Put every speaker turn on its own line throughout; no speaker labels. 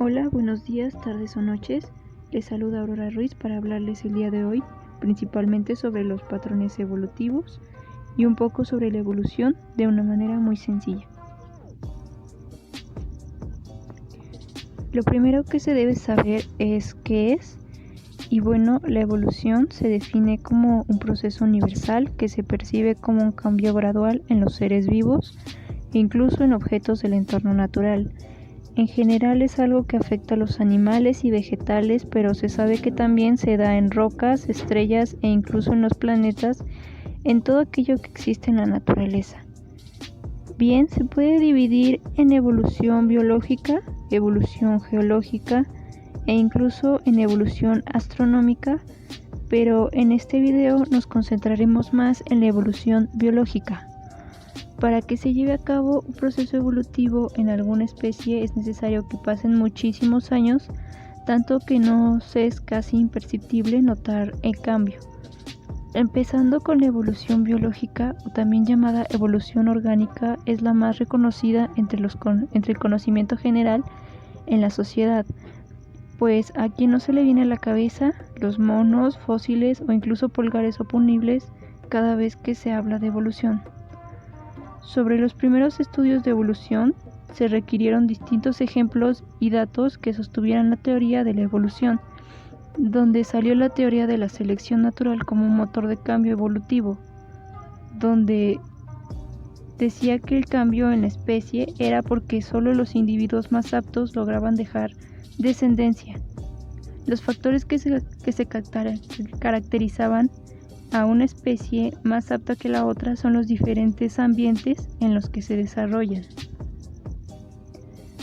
Hola, buenos días, tardes o noches. Les saluda Aurora Ruiz para hablarles el día de hoy principalmente sobre los patrones evolutivos y un poco sobre la evolución de una manera muy sencilla. Lo primero que se debe saber es qué es, y bueno, la evolución se define como un proceso universal que se percibe como un cambio gradual en los seres vivos e incluso en objetos del entorno natural. En general es algo que afecta a los animales y vegetales, pero se sabe que también se da en rocas, estrellas e incluso en los planetas, en todo aquello que existe en la naturaleza. Bien, se puede dividir en evolución biológica, evolución geológica e incluso en evolución astronómica, pero en este video nos concentraremos más en la evolución biológica. Para que se lleve a cabo un proceso evolutivo en alguna especie es necesario que pasen muchísimos años, tanto que nos es casi imperceptible notar el cambio. Empezando con la evolución biológica, o también llamada evolución orgánica, es la más reconocida entre el conocimiento general en la sociedad, pues a quien no se le viene a la cabeza los monos, fósiles o incluso pulgares oponibles cada vez que se habla de evolución. Sobre los primeros estudios de evolución, se requirieron distintos ejemplos y datos que sostuvieran la teoría de la evolución, donde salió la teoría de la selección natural como un motor de cambio evolutivo, donde decía que el cambio en la especie era porque solo los individuos más aptos lograban dejar descendencia. Los factores que se caracterizaban a una especie más apta que la otra son los diferentes ambientes en los que se desarrollan.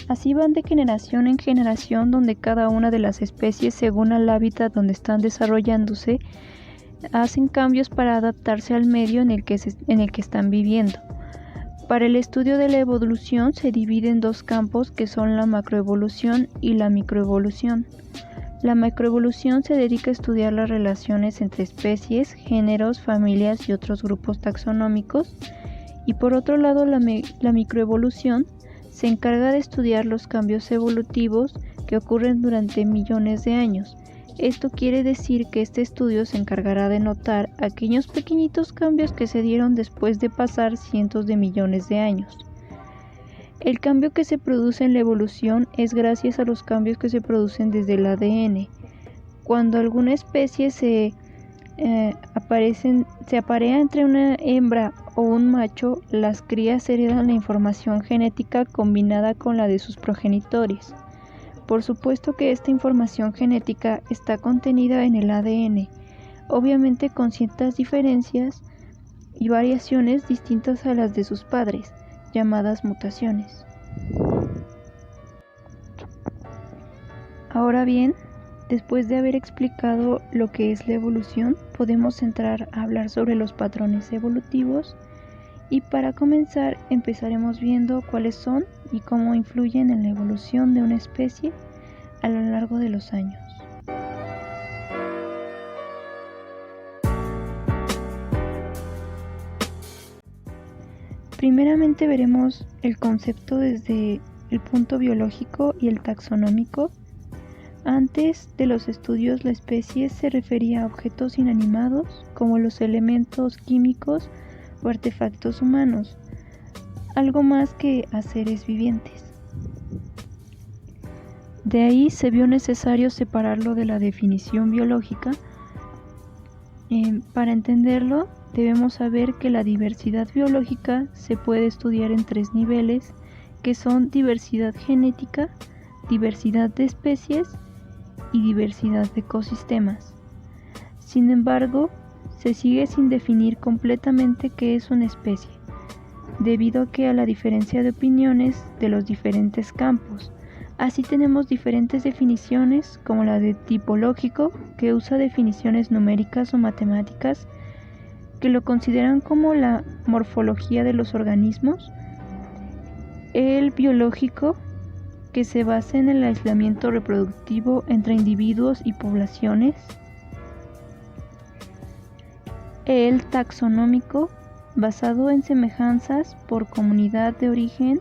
Así van de generación en generación, donde cada una de las especies, según el hábitat donde están desarrollándose, hacen cambios para adaptarse al medio en el que están viviendo. Para el estudio de la evolución se divide en dos campos que son la macroevolución y la microevolución. La macroevolución se dedica a estudiar las relaciones entre especies, géneros, familias y otros grupos taxonómicos, y por otro lado la microevolución se encarga de estudiar los cambios evolutivos que ocurren durante millones de años. Esto quiere decir que este estudio se encargará de notar aquellos pequeñitos cambios que se dieron después de pasar cientos de millones de años. El cambio que se produce en la evolución es gracias a los cambios que se producen desde el ADN. Cuando alguna especie se aparea entre una hembra o un macho, las crías heredan la información genética combinada con la de sus progenitores. Por supuesto que esta información genética está contenida en el ADN, obviamente con ciertas diferencias y variaciones distintas a las de sus padres, llamadas mutaciones. Ahora bien, después de haber explicado lo que es la evolución, podemos entrar a hablar sobre los patrones evolutivos, y para comenzar empezaremos viendo cuáles son y cómo influyen en la evolución de una especie a lo largo de los años. Primeramente veremos el concepto desde el punto biológico y el taxonómico. Antes de los estudios, la especie se refería a objetos inanimados como los elementos químicos o artefactos humanos, algo más que a seres vivientes. De ahí se vio necesario separarlo de la definición biológica. Para entenderlo, debemos saber que la diversidad biológica se puede estudiar en tres niveles, que son diversidad genética, diversidad de especies y diversidad de ecosistemas. Sin embargo, se sigue sin definir completamente qué es una especie, debido a la diferencia de opiniones de los diferentes campos. Así tenemos diferentes definiciones, como la de tipológico, que usa definiciones numéricas o matemáticas, que lo consideran como la morfología de los organismos; el biológico, que se basa en el aislamiento reproductivo entre individuos y poblaciones; el taxonómico, basado en semejanzas por comunidad de origen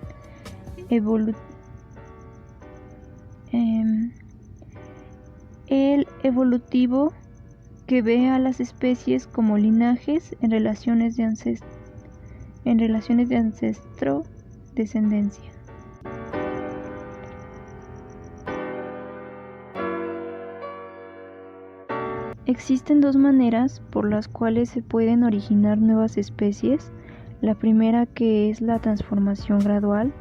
evolutivo que ve a las especies como linajes en relaciones de ancestro-descendencia. Existen dos maneras por las cuales se pueden originar nuevas especies. La primera, que es la transformación gradual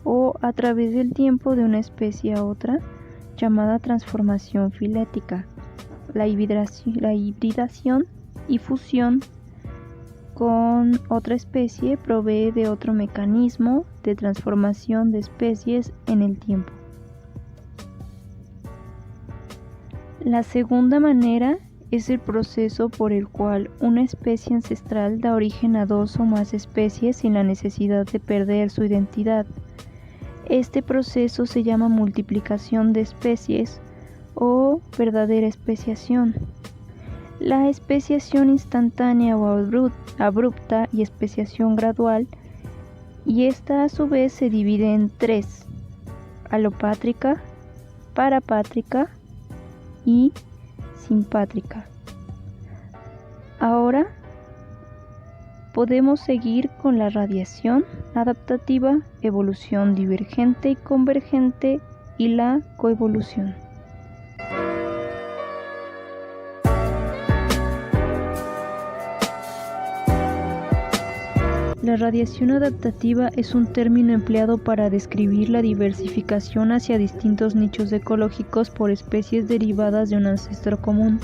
o a través del tiempo de una especie a otra, llamada transformación filética. La hibridación y fusión con otra especie provee de otro mecanismo de transformación de especies en el tiempo. La segunda manera es el proceso por el cual una especie ancestral da origen a dos o más especies sin la necesidad de perder su identidad. Este proceso se llama multiplicación de especies o verdadera especiación. La especiación instantánea o abrupta y especiación gradual, y esta a su vez se divide en tres: alopátrica, parapátrica y simpátrica. Ahora podemos seguir con la radiación adaptativa, evolución divergente y convergente y la coevolución. La radiación adaptativa es un término empleado para describir la diversificación hacia distintos nichos ecológicos por especies derivadas de un ancestro común.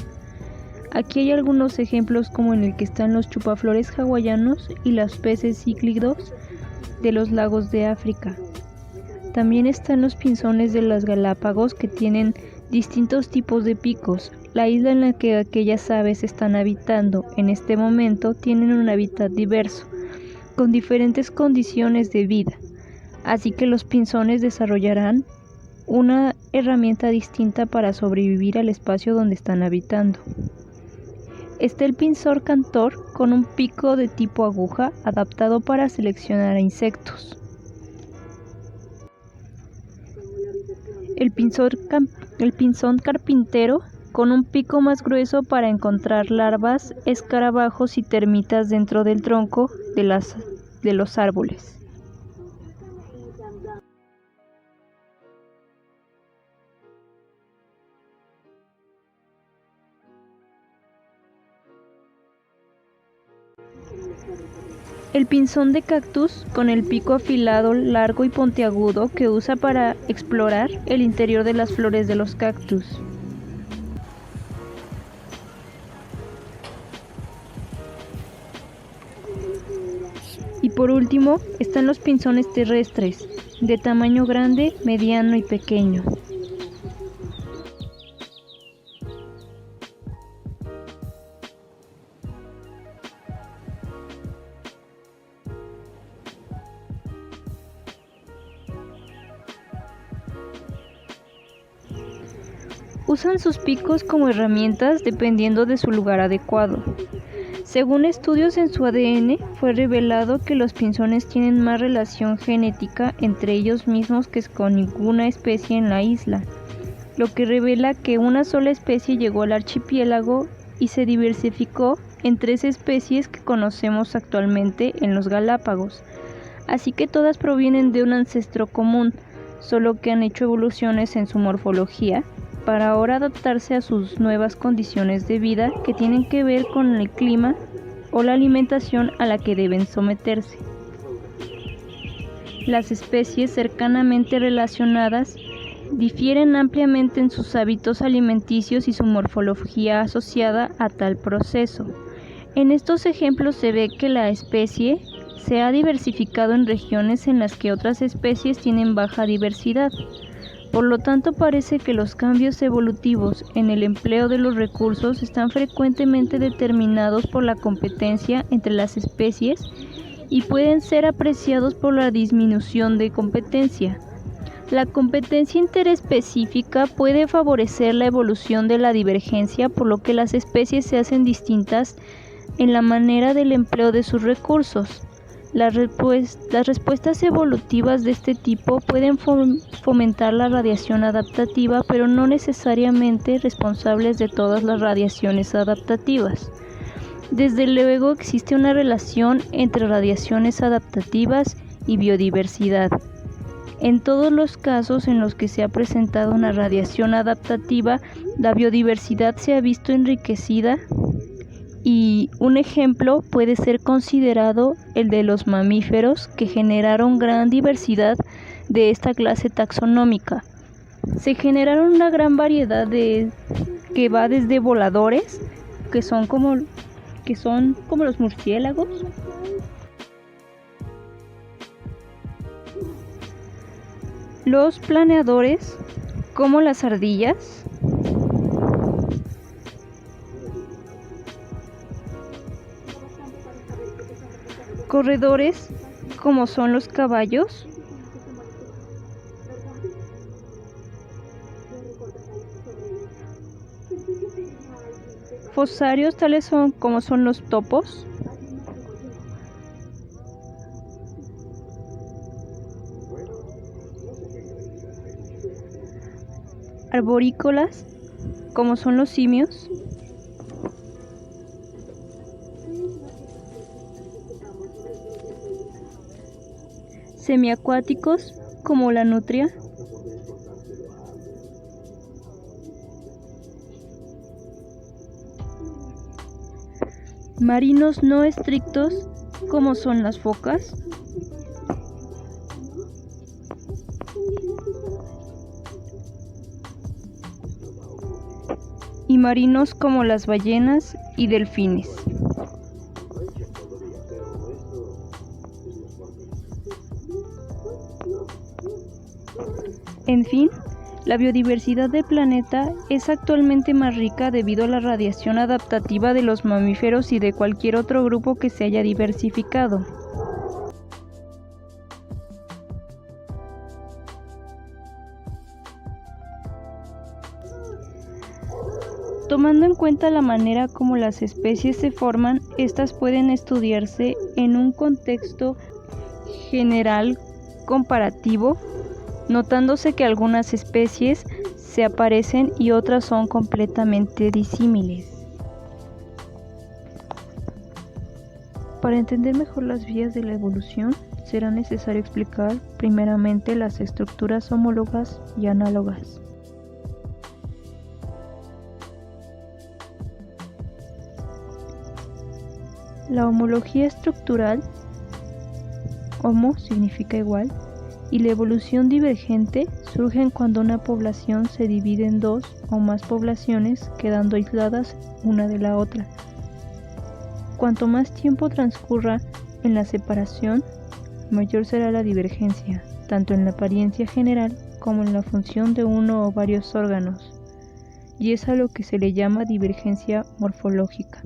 Aquí hay algunos ejemplos, como en el que están los chupaflores hawaianos y los peces cíclidos de los lagos de África. También están los pinzones de las Galápagos, que tienen distintos tipos de picos. La isla en la que aquellas aves están habitando en este momento tienen un hábitat diverso, con diferentes condiciones de vida, así que los pinzones desarrollarán una herramienta distinta para sobrevivir al espacio donde están habitando. Está el pinzón cantor, con un pico de tipo aguja adaptado para seleccionar a insectos. El pinzón carpintero, con un pico más grueso para encontrar larvas, escarabajos y termitas dentro del tronco de los árboles. El pinzón de cactus, con el pico afilado, largo y puntiagudo, que usa para explorar el interior de las flores de los cactus. Y por último, están los pinzones terrestres, de tamaño grande, mediano y pequeño. Usan sus picos como herramientas dependiendo de su lugar adecuado. Según estudios en su ADN, fue revelado que los pinzones tienen más relación genética entre ellos mismos que con ninguna especie en la isla, lo que revela que una sola especie llegó al archipiélago y se diversificó en 3 especies que conocemos actualmente en los Galápagos. Así que todas provienen de un ancestro común, solo que han hecho evoluciones en su morfología para ahora adaptarse a sus nuevas condiciones de vida que tienen que ver con el clima o la alimentación a la que deben someterse. Las especies cercanamente relacionadas difieren ampliamente en sus hábitos alimenticios y su morfología asociada a tal proceso. En estos ejemplos se ve que la especie se ha diversificado en regiones en las que otras especies tienen baja diversidad. Por lo tanto, parece que los cambios evolutivos en el empleo de los recursos están frecuentemente determinados por la competencia entre las especies y pueden ser apreciados por la disminución de competencia. La competencia interespecífica puede favorecer la evolución de la divergencia, por lo que las especies se hacen distintas en la manera del empleo de sus recursos. Las respuestas evolutivas de este tipo pueden fomentar la radiación adaptativa, pero no necesariamente responsables de todas las radiaciones adaptativas. Desde luego existe una relación entre radiaciones adaptativas y biodiversidad. En todos los casos en los que se ha presentado una radiación adaptativa, la biodiversidad se ha visto enriquecida, y un ejemplo puede ser considerado el de los mamíferos, que generaron gran diversidad de esta clase taxonómica. Se generaron una gran variedad que va desde voladores, que son como los murciélagos, los planeadores, como las ardillas, corredores, como son los caballos, fosarios tales como son los topos, arborícolas, como son los simios, semiacuáticos, como la nutria, marinos no estrictos, como son las focas, y marinos como las ballenas y delfines. En fin, la biodiversidad del planeta es actualmente más rica debido a la radiación adaptativa de los mamíferos y de cualquier otro grupo que se haya diversificado. Tomando en cuenta la manera como las especies se forman, estas pueden estudiarse en un contexto general comparativo, notándose que algunas especies se aparecen y otras son completamente disímiles. Para entender mejor las vías de la evolución, será necesario explicar primeramente las estructuras homólogas y análogas. La homología estructural, homo significa igual, y la evolución divergente surgen cuando una población se divide en dos o más poblaciones, quedando aisladas una de la otra. Cuanto más tiempo transcurra en la separación, mayor será la divergencia, tanto en la apariencia general como en la función de uno o varios órganos, y es a lo que se le llama divergencia morfológica.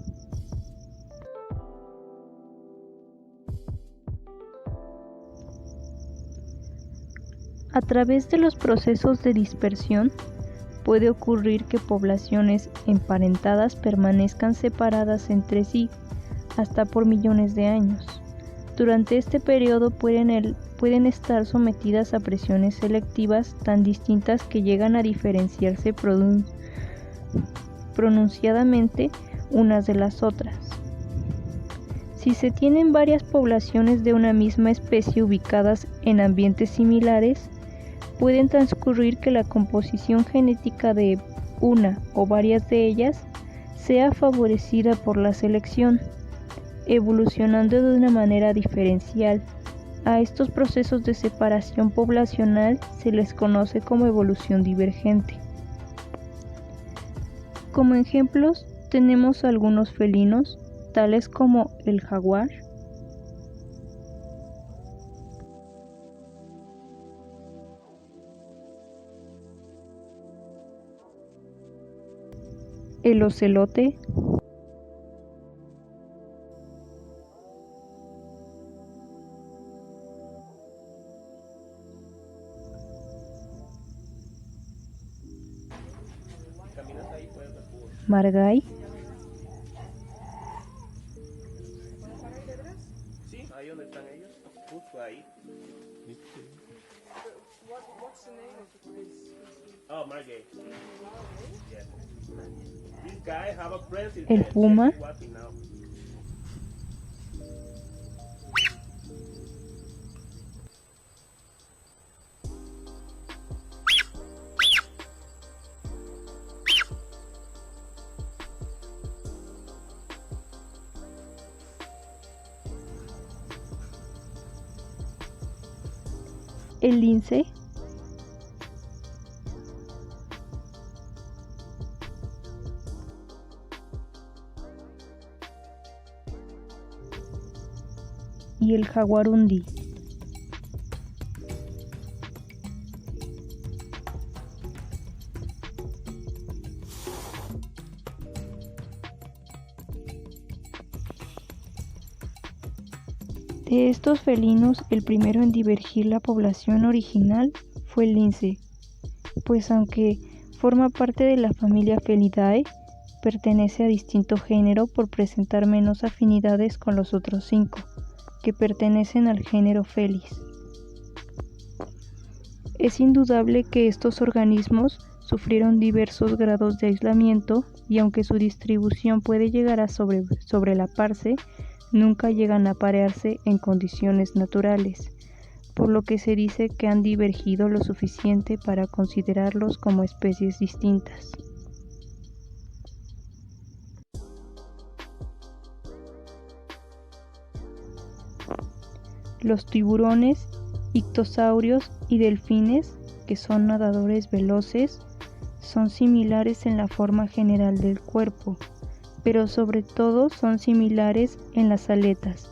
A través de los procesos de dispersión, puede ocurrir que poblaciones emparentadas permanezcan separadas entre sí hasta por millones de años. Durante este periodo pueden estar sometidas a presiones selectivas tan distintas que llegan a diferenciarse pronunciadamente unas de las otras. Si se tienen varias poblaciones de una misma especie ubicadas en ambientes similares, pueden transcurrir que la composición genética de una o varias de ellas sea favorecida por la selección, evolucionando de una manera diferencial. A estos procesos de separación poblacional se les conoce como evolución divergente. Como ejemplos tenemos algunos felinos, tales como el jaguar, el ocelote, margay,
Sí, ahí donde están ellos. Oh, Margate. Yeah. This guy have a friend in
El puma,
walking now.
el lince, y el jaguarundi. De estos felinos, el primero en divergir la población original fue el lince, pues aunque forma parte de la familia Felidae, pertenece a distinto género por presentar menos afinidades con los otros 5, que pertenecen al género Felis. Es indudable que estos organismos sufrieron diversos grados de aislamiento y aunque su distribución puede llegar a sobrelaparse, nunca llegan a parearse en condiciones naturales, por lo que se dice que han divergido lo suficiente para considerarlos como especies distintas. Los tiburones, ictosaurios y delfines, que son nadadores veloces, son similares en la forma general del cuerpo, pero sobre todo son similares en las aletas,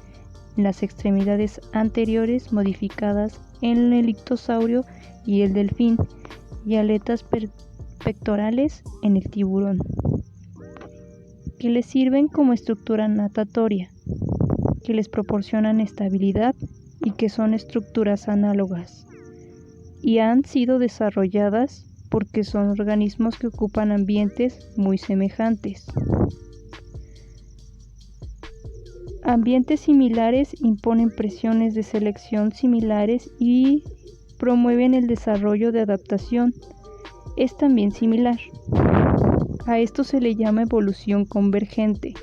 en las extremidades anteriores modificadas en el ictosaurio y el delfín, y aletas pectorales en el tiburón, que les sirven como estructura natatoria, que les proporcionan estabilidad y que son estructuras análogas, y han sido desarrolladas porque son organismos que ocupan ambientes muy semejantes. Ambientes similares imponen presiones de selección similares y promueven el desarrollo de adaptación. Es también similar. A esto se le llama evolución convergente.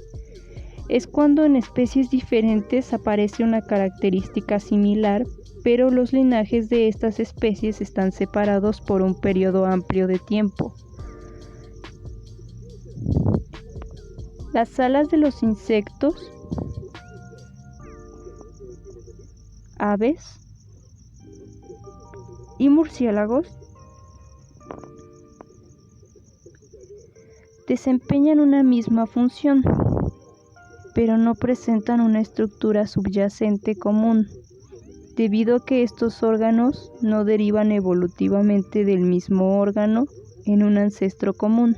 Es cuando en especies diferentes aparece una característica similar, pero los linajes de estas especies están separados por un periodo amplio de tiempo. Las alas de los insectos, aves y murciélagos desempeñan una misma función, pero no presentan una estructura subyacente común, debido a que estos órganos no derivan evolutivamente del mismo órgano en un ancestro común.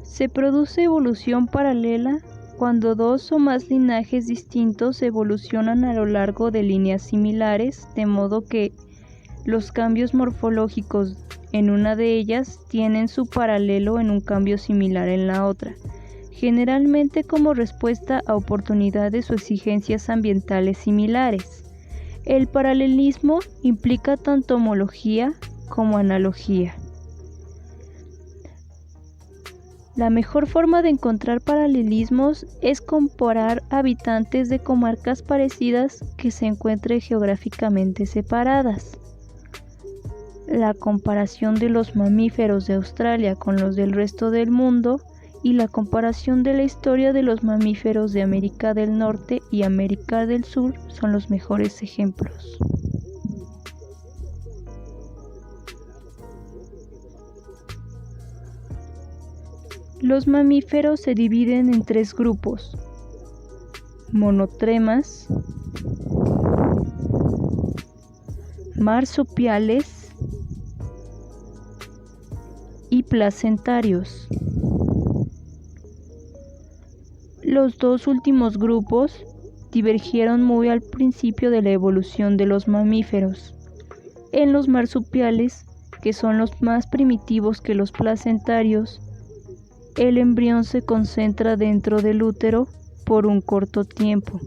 Se produce evolución paralela cuando dos o más linajes distintos evolucionan a lo largo de líneas similares, de modo que los cambios morfológicos en una de ellas tienen su paralelo en un cambio similar en la otra, generalmente como respuesta a oportunidades o exigencias ambientales similares. El paralelismo implica tanto homología como analogía. La mejor forma de encontrar paralelismos es comparar habitantes de comarcas parecidas que se encuentren geográficamente separadas. La comparación de los mamíferos de Australia con los del resto del mundo y la comparación de la historia de los mamíferos de América del Norte y América del Sur son los mejores ejemplos. Los mamíferos se dividen en 3 grupos: monotremas, marsupiales y placentarios. Los 2 últimos grupos divergieron muy al principio de la evolución de los mamíferos. En los marsupiales, que son los más primitivos que los placentarios, el embrión se concentra dentro del útero por un corto tiempo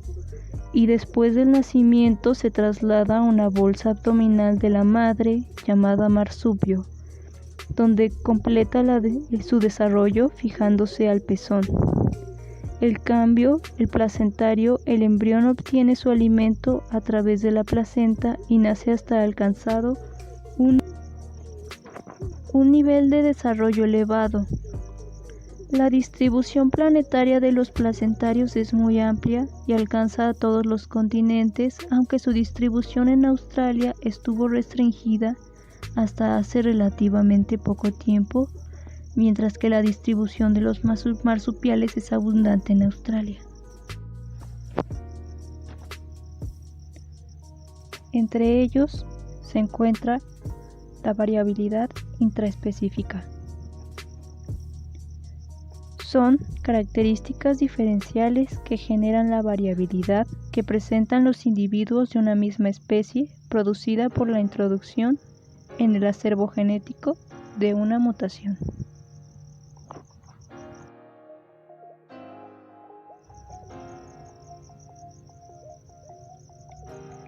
y después del nacimiento se traslada a una bolsa abdominal de la madre llamada marsupio, donde completa su desarrollo fijándose al pezón. El cambio, el placentario, el embrión obtiene su alimento a través de la placenta y nace hasta alcanzado un nivel de desarrollo elevado. La distribución planetaria de los placentarios es muy amplia y alcanza a todos los continentes, aunque su distribución en Australia estuvo restringida hasta hace relativamente poco tiempo, mientras que la distribución de los marsupiales es abundante en Australia. Entre ellos se encuentra la variabilidad intraespecífica. Son características diferenciales que generan la variabilidad que presentan los individuos de una misma especie producida por la introducción en el acervo genético de una mutación.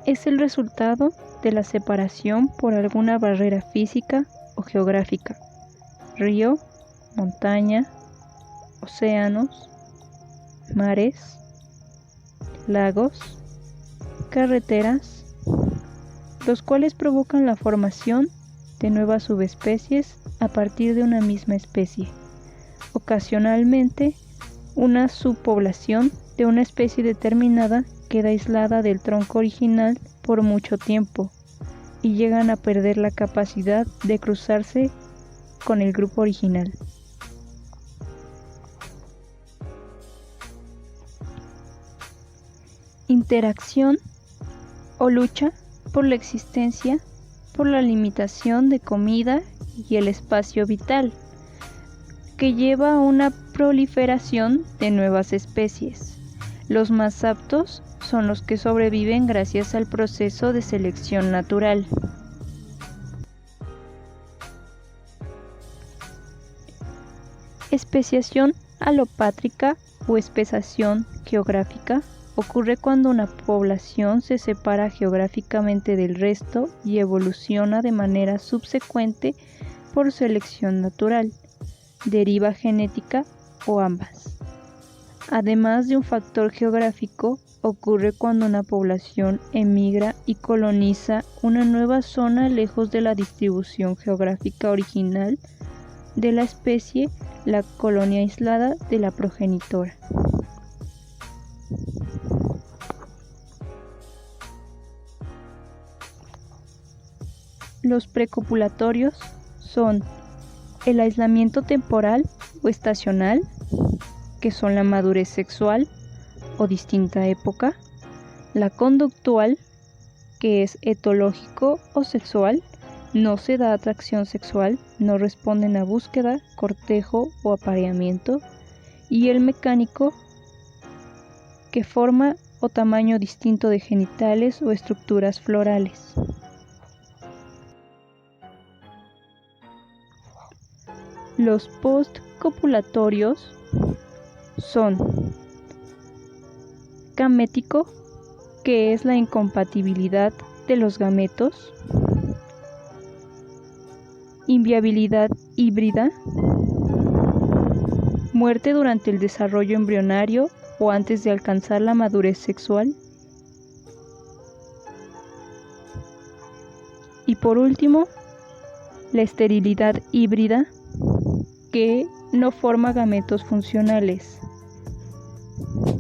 Es el resultado de la separación por alguna barrera física o geográfica, río, montaña, océanos, mares, lagos, carreteras, los cuales provocan la formación de nuevas subespecies a partir de una misma especie. Ocasionalmente, una subpoblación de una especie determinada queda aislada del tronco original por mucho tiempo y llegan a perder la capacidad de cruzarse con el grupo original. Interacción o lucha por la existencia, por la limitación de comida y el espacio vital, que lleva a una proliferación de nuevas especies. Los más aptos son los que sobreviven gracias al proceso de selección natural. Especiación alopátrica o especiación geográfica ocurre cuando una población se separa geográficamente del resto y evoluciona de manera subsecuente por selección natural, deriva genética o ambas. Además de un factor geográfico, ocurre cuando una población emigra y coloniza una nueva zona lejos de la distribución geográfica original de la especie, la colonia aislada de la progenitora. Los precopulatorios son el aislamiento temporal o estacional, que son la madurez sexual o distinta época, la conductual, que es etológico o sexual, no se da atracción sexual, no responden a búsqueda, cortejo o apareamiento, y el mecánico, que forma o tamaño distinto de genitales o estructuras florales. Los postcopulatorios son gamético, que es la incompatibilidad de los gametos, inviabilidad híbrida, muerte durante el desarrollo embrionario o antes de alcanzar la madurez sexual, y por último, la esterilidad híbrida, que no forma gametos funcionales.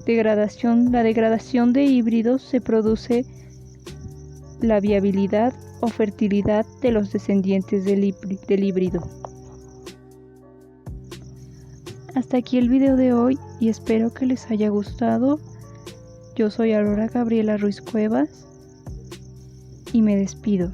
La degradación de híbridos se produce la viabilidad o fertilidad de los descendientes del híbrido. Hasta aquí el video de hoy y espero que les haya gustado. Yo soy Aurora Gabriela Ruiz Cuevas y me despido.